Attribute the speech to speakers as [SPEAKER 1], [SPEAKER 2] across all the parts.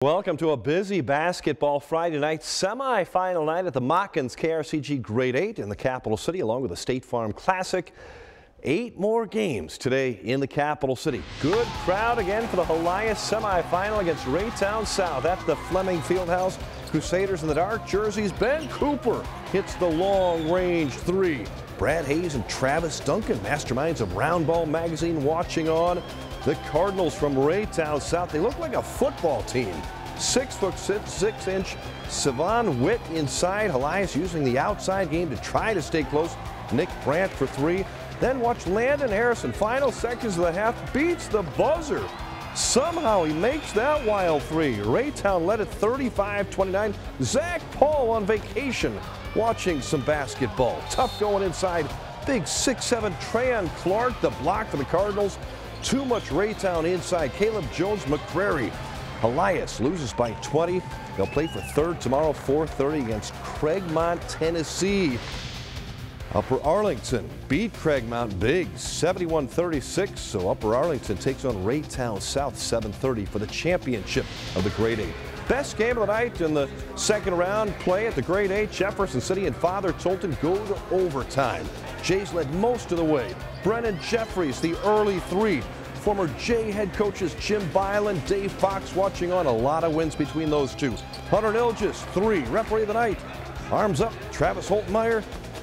[SPEAKER 1] Welcome to a busy basketball Friday night semifinal night at the Mockins KRCG Grade 8 in the capital city, along with the State Farm Classic. 8 more games today in the capital city. Good crowd again for the Elias semifinal against Raytown South at the Fleming Fieldhouse. Crusaders in the dark jerseys. Ben Cooper hits the long-range three. Brad Hayes and Travis Duncan, masterminds of Round Ball Magazine, watching on. The Cardinals from Raytown South, they look like a football team. 6'6" Savon Witt inside. Elias using the outside game to try to stay close. Nick Brandt for three. Then watch Landon Harrison, final seconds of the half, beats the buzzer. Somehow he makes that wild three. Raytown led at 35-29. Zach Paul on vacation watching some basketball. Tough going inside. Big 6'7" Trayon Clark, the block for the Cardinals. Too much Raytown inside. Caleb Jones McCrary. Elias loses by 20. They'll play for third tomorrow, 4:30 against Craigmont, Tennessee. Upper Arlington beat Craigmont big, 71-36. So Upper Arlington takes on Raytown South, 7:30 for the championship of the Grade 8. Best game of the night in the second round play at the Grade 8. Jefferson City and Father Tolton go to overtime. Jays led most of the way. Brennan Jeffries, the early three. Former Jay head coaches Jim Byland, Dave Fox watching on. A lot of wins between those two. Hunter Nilgis, three. Referee of the night. Arms up, Travis Holtmeyer.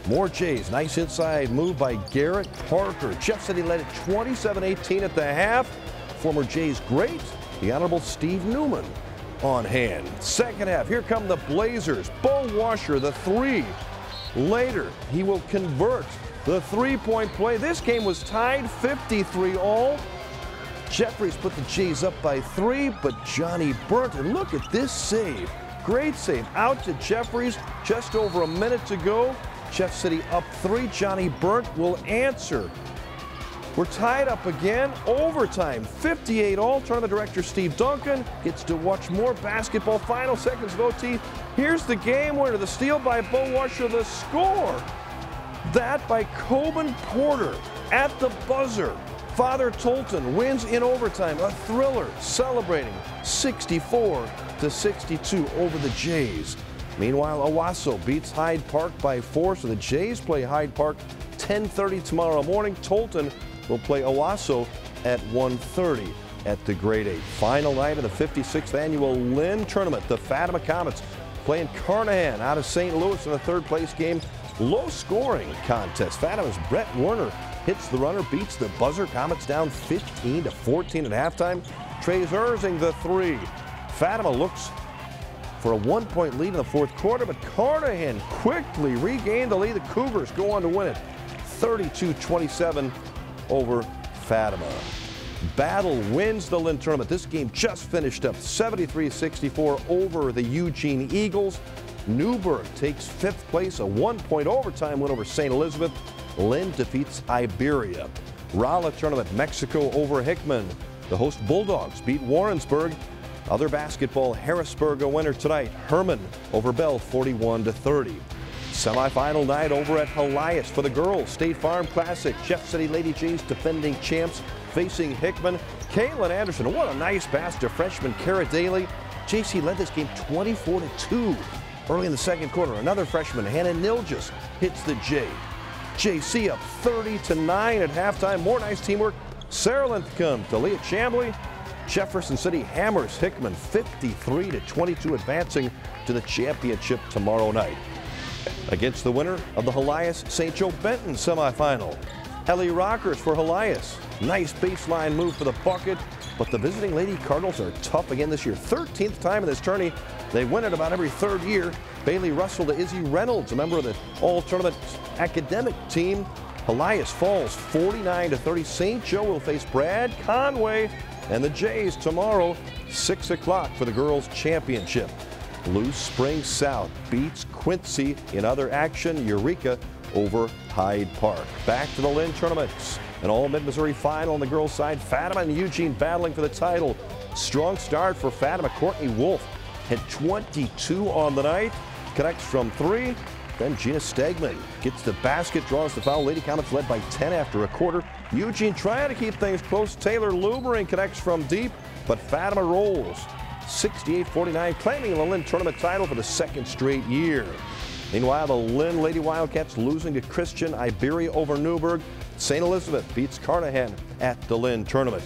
[SPEAKER 1] More Jays. Nice inside move by Garrett Parker. Jeff City led at 27-18 at the half. Former Jays great, the Honorable Steve Newman on hand. Second half, here come the Blazers. Bo Washer, the three. Later, he will convert the three-point play. This game was tied 53 all. Jeffries put the Jays up by 3, but Johnny Burnt, and look at this save. Great save. Out to Jeffries, just over a minute to go. Jeff City up 3. Johnny Burnt will answer. We're tied up again. Overtime, 58 all. Tournament director Steve Duncan gets to watch more basketball. Final seconds of OT. Here's the game winner. The steal by Bo Washer. The score. That by Coben Porter at the buzzer. Father Tolton wins in overtime. A thriller, celebrating 64-62 over the Jays. Meanwhile, Owasso beats Hyde Park by 4, so the Jays play Hyde Park 10:30 tomorrow morning. Tolton will play Owasso at 1:30 at the Grade 8. Final night of the 56th annual Lynn Tournament. The Fatima Comets playing Carnahan out of St. Louis in a third-place game. Low-scoring contest. Fatima's Brett Werner hits the runner, beats the buzzer. Comets down 15-14 at halftime. Trey's Erzing the three. Fatima looks for a 1-point lead in the fourth quarter, but Carnahan quickly regained the lead. The Cougars go on to win it 32-27 over Fatima. Battle wins the Lynn Tournament. This game just finished up 73-64 over the Eugene Eagles. NEWBURG takes 5th place, a 1-point overtime win over St. Elizabeth. Lynn defeats IBERIA. ROLLA Tournament, Mexico over Hickman. The host Bulldogs beat Warrensburg. Other basketball, Harrisburg a winner tonight. HERMANN over BELLE, 41-30. Semifinal night over at Elias for the girls. State Farm Classic. Jeff City Lady Jays defending champs facing Hickman. Kaylin Anderson, what a nice pass to freshman Cara Daly. JC led this game 24-2 early in the second quarter. Another freshman, Hannah Nilgis, hits the J. JC up 30-9 at halftime. More nice teamwork. Sarah Linthicum, Dalia Chambly. Jefferson City hammers Hickman 53-22, advancing to the championship tomorrow night. Against the winner of the Elias St. Joe Benton semifinal. Ellie Rockers for Elias. Nice baseline move for the bucket, but the visiting Lady Cardinals are tough again this year. 13th time in this tourney. They win it about every third year. Bailey Russell to Izzy Reynolds, a member of the all-tournament academic team. Elias falls 49-30. St. Joe will face Brad Conway and the Jays tomorrow, 6 o'clock for the girls' championship. Loose Springs South beats Quincy. In other action, Eureka over Hyde Park. Back to the Lynn Tournaments. An all-Mid-Missouri final on the girls' side. Fatima and Eugene battling for the title. Strong start for Fatima. Courtney Wolf had 22 on the night. Connects from 3. Then Gina Stegman gets the basket, draws the foul. Lady Comets led by 10 after a quarter. Eugene trying to keep things close. Taylor Lubering connects from deep, but Fatima rolls. 68-49, claiming the Lynn tournament title for the second straight year. Meanwhile, the Lynn Lady Wildcats losing to Christian IBERIA over Newburg. St. Elizabeth beats Carnahan at the Lynn tournament.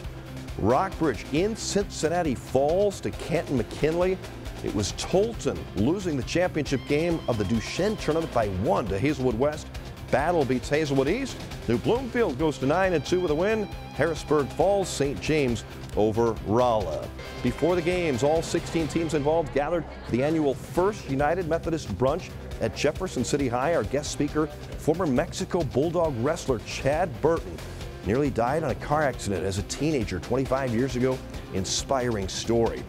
[SPEAKER 1] Rockbridge in Cincinnati falls to Canton McKinley. It was Tolton losing the championship game of the Duchesne tournament by 1 to Hazelwood West. Battle beats Hazelwood East. New Bloomfield goes to 9-2 with a win. Harrisburg falls St. James over Rolla. Before the games, all 16 teams involved gathered for the annual First United Methodist Brunch at Jefferson City High. Our guest speaker, former Mexico Bulldog wrestler Chad Burton, nearly died in a car accident as a teenager 25 years ago. Inspiring story.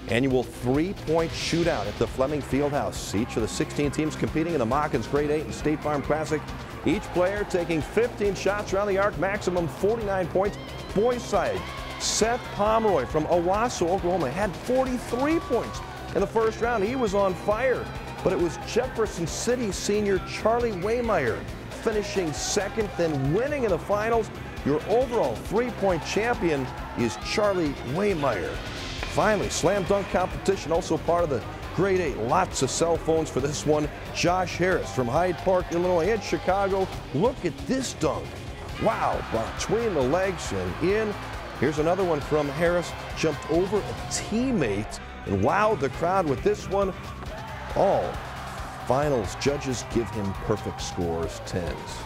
[SPEAKER 1] Annual three-point shootout at the Fleming Fieldhouse. Each of the 16 teams competing in the Mockins Grade 8 and State Farm Classic. Each player taking 15 shots around the arc, maximum 49 points. Boys side, Seth Pomeroy from Owasso, Oklahoma, had 43 points in the first round. He was on fire. But it was Jefferson City senior Charlie Waymeyer finishing second, then winning in the finals. Your overall three-point champion is Charlie Waymeyer. Finally, slam dunk competition, also part of the Grade 8. Lots of cell phones for this one. Josh Harris from Hyde Park, Illinois, in Chicago. Look at this dunk. Wow, between the legs and in. Here's another one from Harris. Jumped over a teammate and wowed the crowd with this one. All finals judges give him perfect scores, 10s.